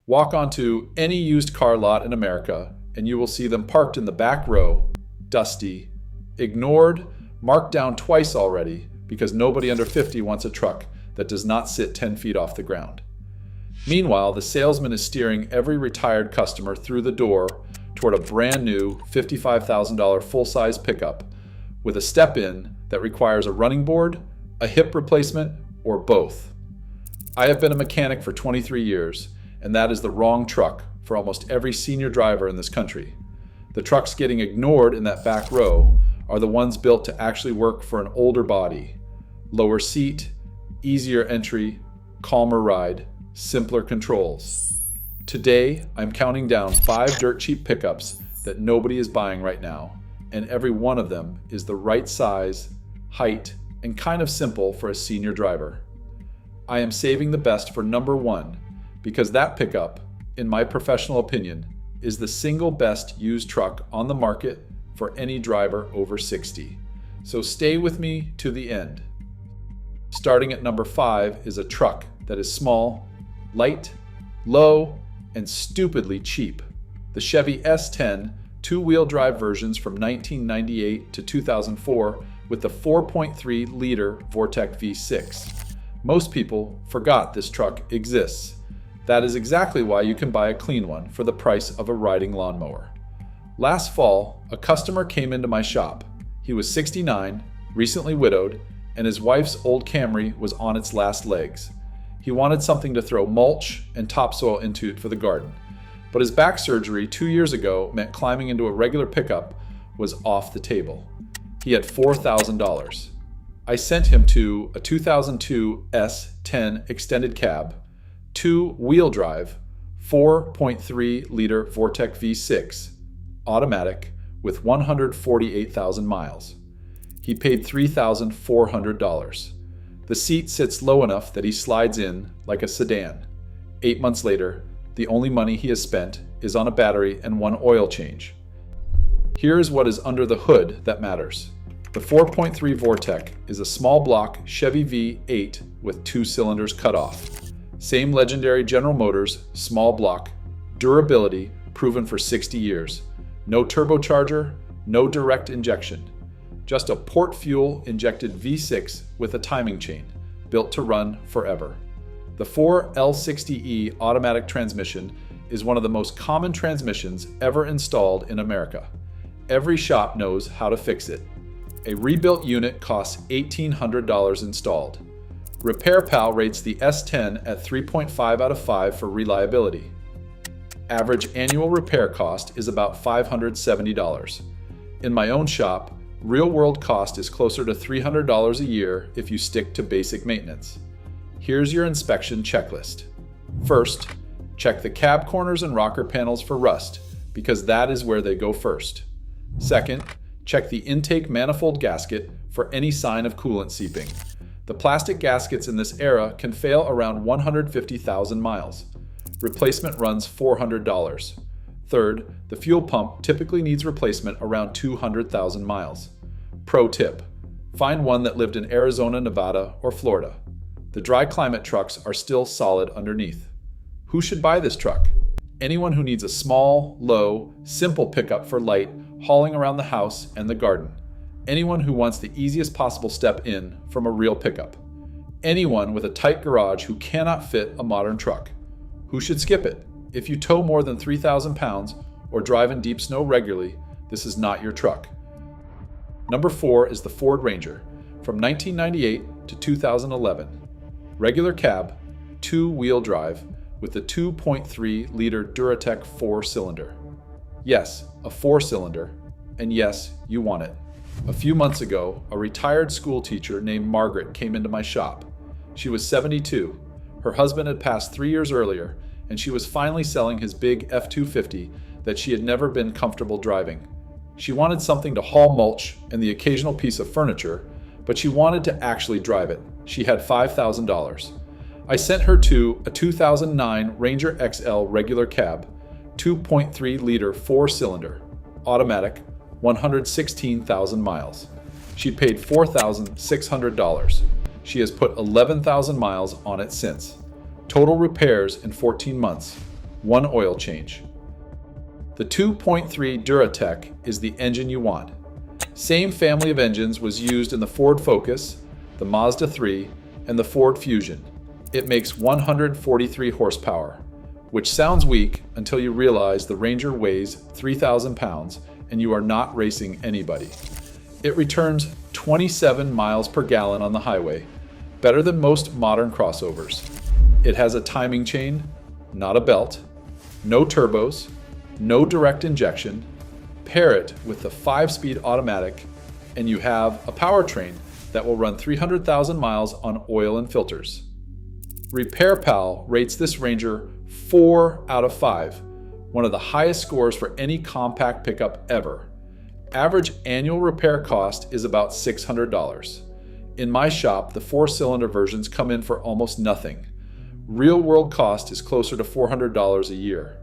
Walk onto any used car lot in America, and you will see them parked in the back row, dusty, ignored, marked down twice already because nobody under 50 wants a truck that does not sit 10 feet off the ground. Meanwhile, the salesman is steering every retired customer through the door toward a brand new $55,000 full-size pickup with a step-in that requires a running board, a hip replacement, or both. I have been a mechanic for 23 years, and that is the wrong truck for almost every senior driver in this country. The trucks getting ignored in that back row are the ones built to actually work for an older body. Lower seat, easier entry, calmer ride, simpler controls. Today, I'm counting down 5 dirt cheap pickups that nobody is buying right now, and every one of them is the right size, height, and kind of simple for a senior driver. I am saving the best for number 1 because that pickup, in my professional opinion, is the single best used truck on the market for any driver over 60. So stay with me to the end. Starting at number 5 is a truck that is small, light, low, and stupidly cheap. The Chevy S10 two-wheel drive versions from 1998 to 2004 with the 4.3-liter Vortec V6. Most people forgot this truck exists. That is exactly why you can buy a clean one for the price of a riding lawnmower. Last fall, a customer came into my shop. He was 69, recently widowed, and his wife's old Camry was on its last legs. He wanted something to throw mulch and topsoil into for the garden, but his back surgery 2 years ago meant climbing into a regular pickup was off the table. He had $4,000. I sent him to a 2002 S10 extended cab, 2-wheel drive, 4.3-liter Vortec V6, automatic, with 148,000 miles. He paid $3,400. The seat sits low enough that he slides in like a sedan. 8 months later, the only money he has spent is on a battery and 1 oil change. Here is what is under the hood that matters. The 4.3 Vortec is a small block Chevy V8 with 2 cylinders cut off. Same legendary General Motors, small block, durability proven for 60 years. No turbocharger, no direct injection. Just a port fuel injected V6 with a timing chain, built to run forever. The 4L60E automatic transmission is one of the most common transmissions ever installed in America. Every shop knows how to fix it. A rebuilt unit costs $1,800 installed. Repair Pal rates the S10 at 3.5 out of 5 for reliability. Average annual repair cost is about $570. In my own shop, real-world cost is closer to $300 a year if you stick to basic maintenance. Here's your inspection checklist. First, check the cab corners and rocker panels for rust, because that is where they go first. Second, check the intake manifold gasket for any sign of coolant seeping. The plastic gaskets in this era can fail around 150,000 miles. Replacement runs $400. Third, the fuel pump typically needs replacement around 200,000 miles. Pro tip: find one that lived in Arizona, Nevada, or Florida. The dry climate trucks are still solid underneath. Who should buy this truck? Anyone who needs a small, low, simple pickup for light hauling around the house and the garden. Anyone who wants the easiest possible step in from a real pickup. Anyone with a tight garage who cannot fit a modern truck. Who should skip it? If you tow more than 3,000 pounds or drive in deep snow regularly, this is not your truck. Number 4 is the Ford Ranger, from 1998 to 2011. Regular cab, 2-wheel drive, with the 2.3-liter Duratec 4-cylinder. Yes, a 4-cylinder, and yes, you want it. A few months ago, a retired school teacher named Margaret came into my shop. She was 72. Her husband had passed 3 years earlier, and she was finally selling his big F-250 that she had never been comfortable driving. She wanted something to haul mulch and the occasional piece of furniture, but she wanted to actually drive it. She had $5,000. I sent her to a 2009 Ranger XL regular cab, 2.3-liter 4-cylinder, automatic, 116,000 miles. She paid $4,600. She has put 11,000 miles on it since. Total repairs in 14 months. one oil change. The 2.3 Duratec is the engine you want. Same family of engines was used in the Ford Focus, the Mazda 3, and the Ford Fusion. It makes 143 horsepower, which sounds weak until you realize the Ranger weighs 3,000 pounds and you are not racing anybody. It returns 27 miles per gallon on the highway, better than most modern crossovers. It has a timing chain, not a belt, no turbos, no direct injection. Pair it with the 5-speed automatic, and you have a powertrain that will run 300,000 miles on oil and filters. RepairPal rates this Ranger 4 out of 5, one of the highest scores for any compact pickup ever. Average annual repair cost is about $600. In my shop, the 4-cylinder versions come in for almost nothing. Real-world cost is closer to $400 a year.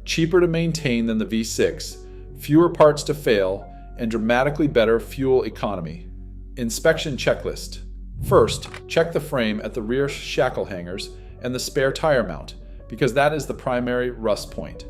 Cheaper to maintain than the V6, fewer parts to fail, and dramatically better fuel economy. Inspection checklist. First, check the frame at the rear shackle hangers and the spare tire mount, because that is the primary rust point.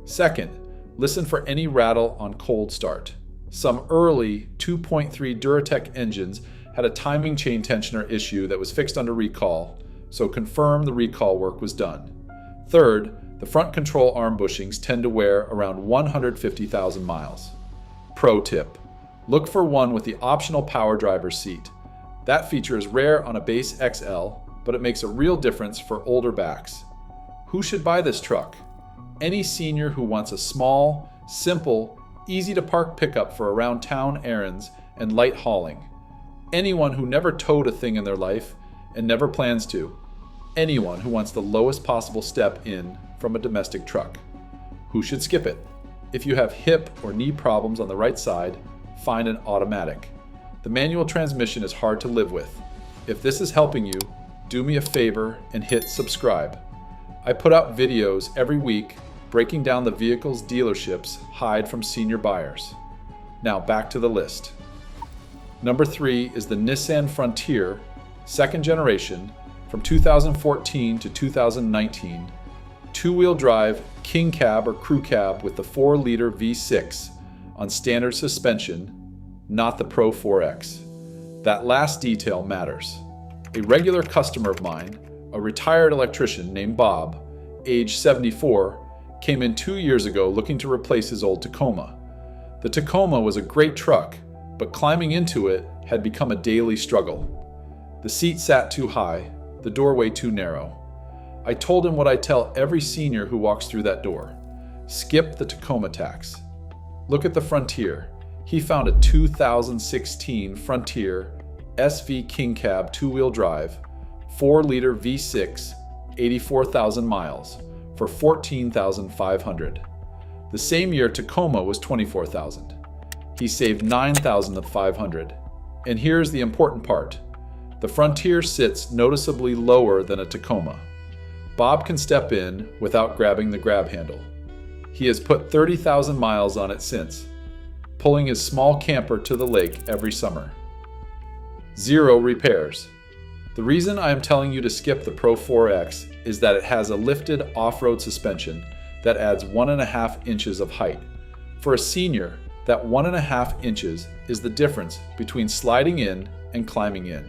Second, listen for any rattle on cold start. Some early 2.3 Duratec engines had a timing chain tensioner issue that was fixed under recall, so confirm the recall work was done. Third, the front control arm bushings tend to wear around 150,000 miles. Pro tip: look for one with the optional power driver's seat. That feature is rare on a base XL, but it makes a real difference for older backs. Who should buy this truck? Any senior who wants a small, simple, easy-to-park pickup for around-town errands and light hauling. Anyone who never towed a thing in their life and never plans to. Anyone who wants the lowest possible step in from a domestic truck. Who should skip it? If you have hip or knee problems on the right side, find an automatic. The manual transmission is hard to live with. If this is helping you, do me a favor and hit subscribe. I put out videos every week breaking down the vehicles dealerships hide from senior buyers. Now back to the list. Number 3 is the Nissan Frontier, second generation, from 2014 to 2019, two-wheel drive king cab or crew cab with the 4-liter V6 on standard suspension, not the Pro 4X. That last detail matters. A regular customer of mine, a retired electrician named Bob, age 74, came in 2 years ago looking to replace his old Tacoma. The Tacoma was a great truck, but climbing into it had become a daily struggle. The seat sat too high, the doorway too narrow. I told him what I tell every senior who walks through that door: skip the Tacoma tax. Look at the Frontier. He found a 2016 Frontier SV King Cab two-wheel drive, 4-liter V6, 84,000 miles, for $14,500. The same year Tacoma was $24,000. He saved $9,500. And here's the important part. The Frontier sits noticeably lower than a Tacoma. Bob can step in without grabbing the grab handle. He has put 30,000 miles on it since, pulling his small camper to the lake every summer. 0 repairs. The reason I am telling you to skip the Pro 4X is that it has a lifted off-road suspension that adds 1.5 inches of height. For a senior, that 1.5 inches is the difference between sliding in and climbing in.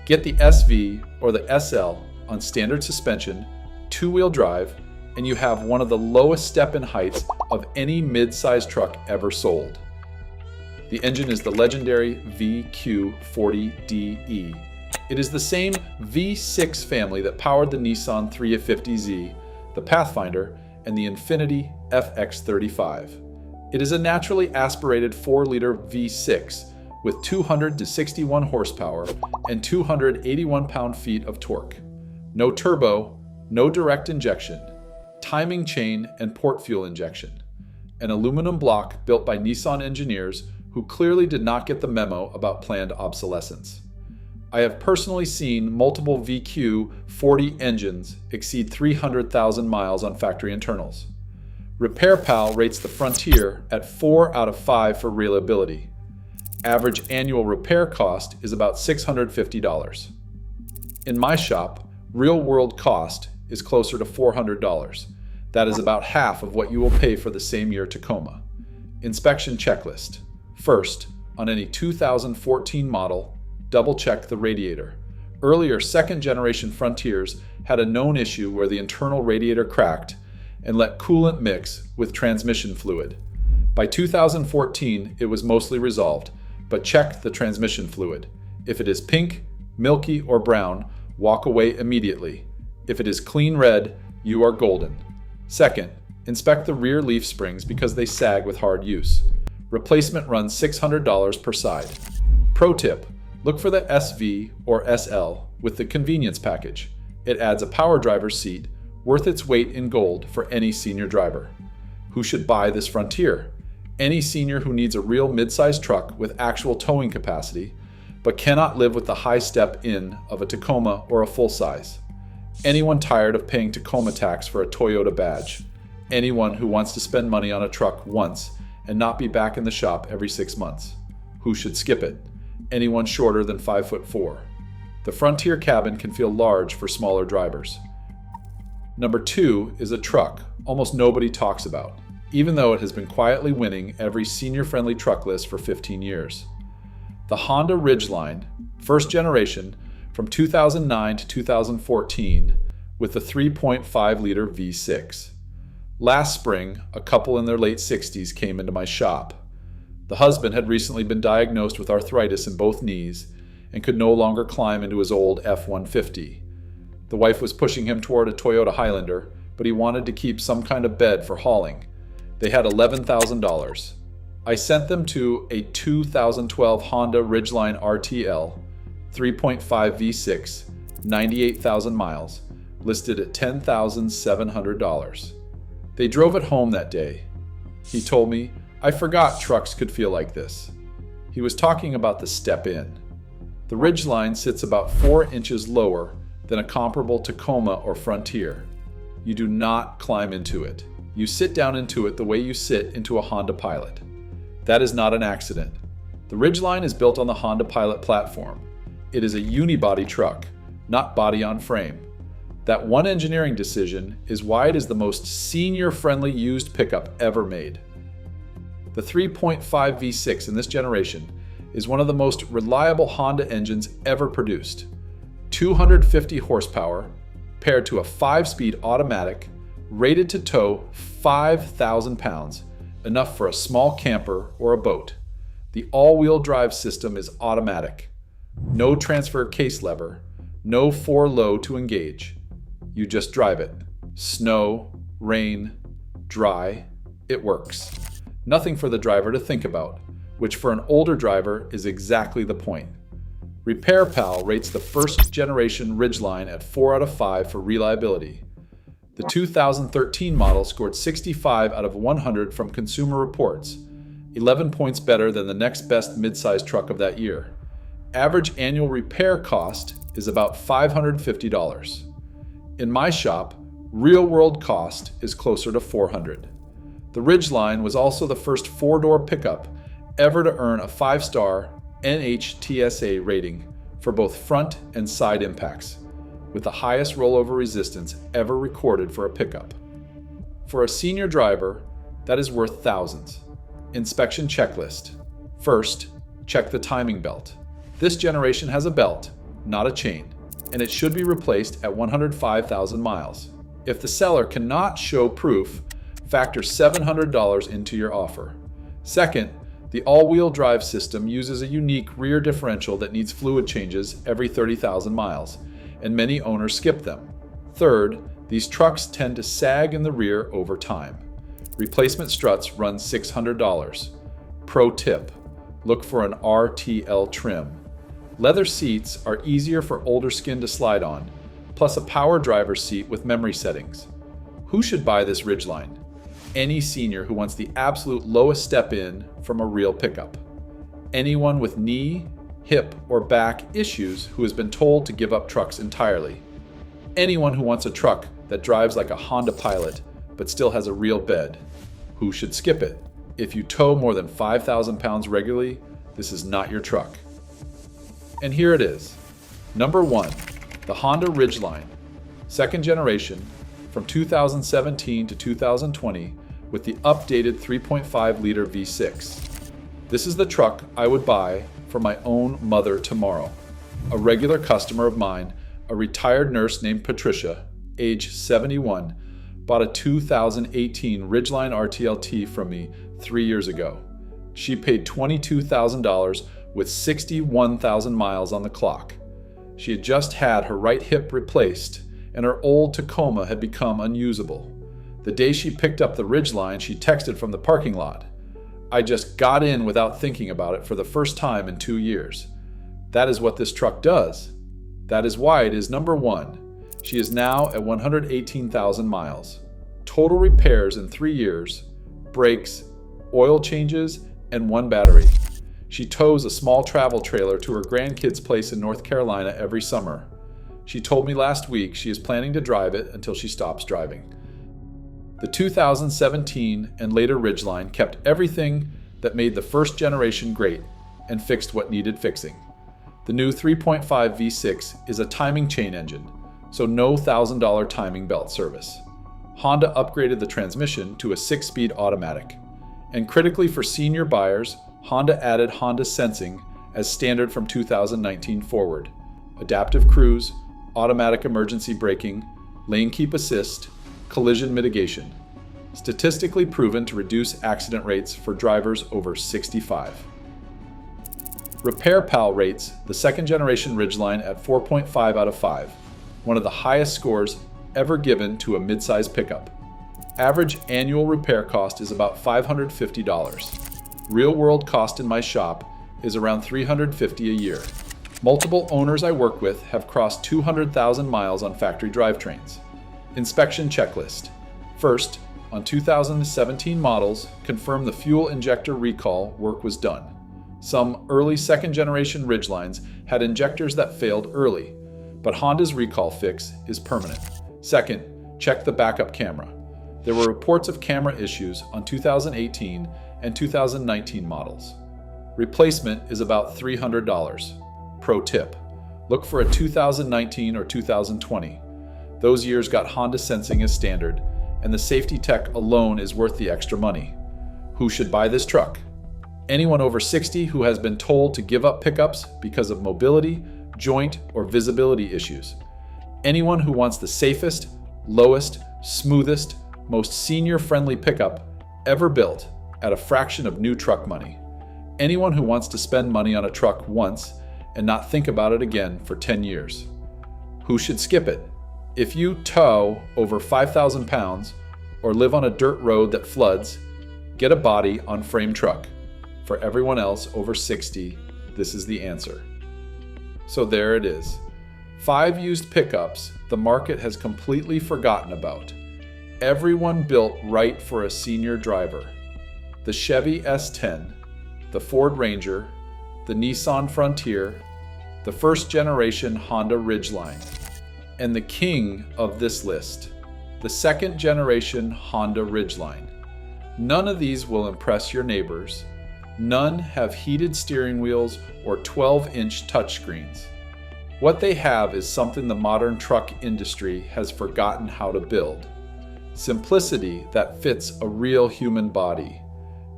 Get the SV or the SL on standard suspension, two-wheel drive, and you have one of the lowest step-in heights of any mid-size truck ever sold. The engine is the legendary VQ40DE. It is the same V6 family that powered the Nissan 350Z, the Pathfinder, and the Infiniti FX35. It is a naturally aspirated 4-liter V6 with 261 horsepower and 281 pound-feet of torque. No turbo, no direct injection, timing chain and port fuel injection. An aluminum block built by Nissan engineers who clearly did not get the memo about planned obsolescence. I have personally seen multiple VQ40 engines exceed 300,000 miles on factory internals. RepairPal rates the Frontier at 4 out of 5 for reliability. Average annual repair cost is about $650. In my shop, real-world cost is closer to $400. That is about half of what you will pay for the same year Tacoma. Inspection checklist. First, on any 2014 model, double-check the radiator. Earlier second-generation Frontiers had a known issue where the internal radiator cracked and let coolant mix with transmission fluid. By 2014, it was mostly resolved, but check the transmission fluid. If it is pink, milky, or brown, walk away immediately. If it is clean red, you are golden. Second, inspect the rear leaf springs because they sag with hard use. Replacement runs $600 per side. Pro tip, look for the SV or SL with the convenience package. It adds a power driver's seat worth its weight in gold for any senior driver. Who should buy this Frontier? Any senior who needs a real mid-sized truck with actual towing capacity, but cannot live with the high step-in of a Tacoma or a full-size. Anyone tired of paying Tacoma tax for a Toyota badge. Anyone who wants to spend money on a truck once and not be back in the shop every 6 months. Who should skip it? Anyone shorter than 5'4". The Frontier cabin can feel large for smaller drivers. Number 2 is a truck almost nobody talks about, even though it has been quietly winning every senior-friendly truck list for 15 years. The Honda Ridgeline, first generation, from 2009 to 2014, with the 3.5-liter V6. Last spring, a couple in their late 60s came into my shop. The husband had recently been diagnosed with arthritis in both knees and could no longer climb into his old F-150. The wife was pushing him toward a Toyota Highlander, but he wanted to keep some kind of bed for hauling. They had $11,000. I sent them to a 2012 Honda Ridgeline RTL, 3.5 V6, 98,000 miles, listed at $10,700. They drove it home that day. He told me, "I forgot trucks could feel like this." He was talking about the step-in. The Ridgeline sits about 4 inches lower than a comparable Tacoma or Frontier. You do not climb into it. You sit down into it the way you sit into a Honda Pilot. That is not an accident. The Ridgeline is built on the Honda Pilot platform. It is a unibody truck, not body on frame. That one engineering decision is why it is the most senior-friendly used pickup ever made. The 3.5 V6 in this generation is one of the most reliable Honda engines ever produced. 250 horsepower, paired to a 5-speed automatic, rated to tow 5,000 pounds, enough for a small camper or a boat. The all-wheel drive system is automatic. No transfer case lever, no 4-low to engage. You just drive it. Snow, rain, dry, it works. Nothing for the driver to think about, which for an older driver is exactly the point. RepairPal rates the first generation Ridgeline at 4 out of 5 for reliability. The 2013 model scored 65 out of 100 from Consumer Reports, 11 points better than the next best midsize truck of that year. Average annual repair cost is about $550. In my shop, real-world cost is closer to $400. The Ridgeline was also the first 4-door pickup ever to earn a 5-star NHTSA rating for both front and side impacts, with the highest rollover resistance ever recorded for a pickup. For a senior driver, that is worth thousands. Inspection checklist. First, check the timing belt. This generation has a belt, not a chain, and it should be replaced at 105,000 miles. If the seller cannot show proof, factor $700 into your offer. Second, the all-wheel drive system uses a unique rear differential that needs fluid changes every 30,000 miles, and many owners skip them. Third, these trucks tend to sag in the rear over time. Replacement struts run $600. Pro tip, look for an RTL trim. Leather seats are easier for older skin to slide on, plus a power driver's seat with memory settings. Who should buy this Ridgeline? Any senior who wants the absolute lowest step in from a real pickup. Anyone with knee, hip, or back issues who has been told to give up trucks entirely. Anyone who wants a truck that drives like a Honda Pilot but still has a real bed. Who should skip it? If you tow more than 5,000 pounds regularly, this is not your truck. And here it is. Number 1, the Honda Ridgeline, second generation, from 2017 to 2020 with the updated 3.5-liter V6. This is the truck I would buy for my own mother tomorrow. A regular customer of mine, a retired nurse named Patricia, age 71, bought a 2018 Ridgeline RTLT from me 3 years ago. She paid $22,000 with 61,000 miles on the clock. She had just had her right hip replaced, and her old Tacoma had become unusable. The day she picked up the Ridgeline, she texted from the parking lot. I just got in without thinking about it for the first time in 2 years. That is what this truck does. That is why it is number one. She is now at 118,000 miles. Total repairs in 3 years, brakes, oil changes, and 1 battery. She tows a small travel trailer to her grandkids' place in North Carolina every summer. She told me last week she is planning to drive it until she stops driving. The 2017 and later Ridgeline kept everything that made the first generation great and fixed what needed fixing. The new 3.5 V6 is a timing chain engine, so no $1,000 timing belt service. Honda upgraded the transmission to a 6-speed automatic. And critically for senior buyers, Honda added Honda Sensing as standard from 2019 forward. Adaptive cruise, automatic emergency braking, lane keep assist, collision mitigation. Statistically proven to reduce accident rates for drivers over 65. Repair Pal rates the second generation Ridgeline at 4.5 out of 5, one of the highest scores ever given to a midsize pickup. Average annual repair cost is about $550. Real world cost in my shop is around $350 a year. Multiple owners I work with have crossed 200,000 miles on factory drivetrains. Inspection checklist. First, on 2017 models, confirm the fuel injector recall work was done. Some early second generation Ridgelines had injectors that failed early, but Honda's recall fix is permanent. Second, check the backup camera. There were reports of camera issues on 2018 and 2019 models. Replacement is about $300. Pro tip, look for a 2019 or 2020. Those years got Honda Sensing as standard, and the safety tech alone is worth the extra money. Who should buy this truck? Anyone over 60 who has been told to give up pickups because of mobility, joint, or visibility issues. Anyone who wants the safest, lowest, smoothest, most senior-friendly pickup ever built at a fraction of new truck money. Anyone who wants to spend money on a truck once and not think about it again for 10 years. Who should skip it? If you tow over 5,000 pounds or live on a dirt road that floods, get a body on frame truck. For everyone else over 60, this is the answer. So there it is. 5 used pickups the market has completely forgotten about. Everyone built right for a senior driver. The Chevy S10, the Ford Ranger, the Nissan Frontier, the first generation Honda Ridgeline, and the king of this list, the second generation Honda Ridgeline. None of these will impress your neighbors. None have heated steering wheels or 12-inch touchscreens. What they have is something the modern truck industry has forgotten how to build. Simplicity that fits a real human body.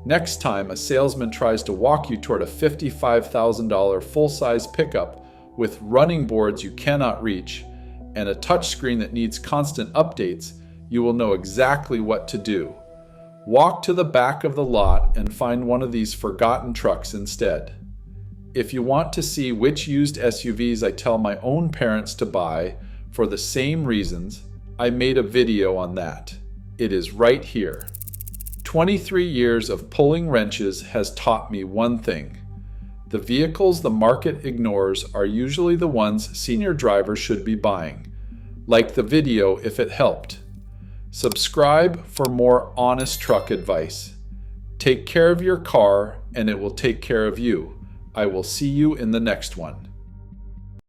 Next time a salesman tries to walk you toward a $55,000 full-size pickup with running boards you cannot reach and a touchscreen that needs constant updates, you will know exactly what to do. Walk to the back of the lot and find one of these forgotten trucks instead. If you want to see which used SUVs I tell my own parents to buy for the same reasons, I made a video on that. It is right here. 23 years of pulling wrenches has taught me one thing. The vehicles the market ignores are usually the ones senior drivers should be buying. Like the video if it helped. Subscribe for more honest truck advice. Take care of your car and it will take care of you. I will see you in the next one.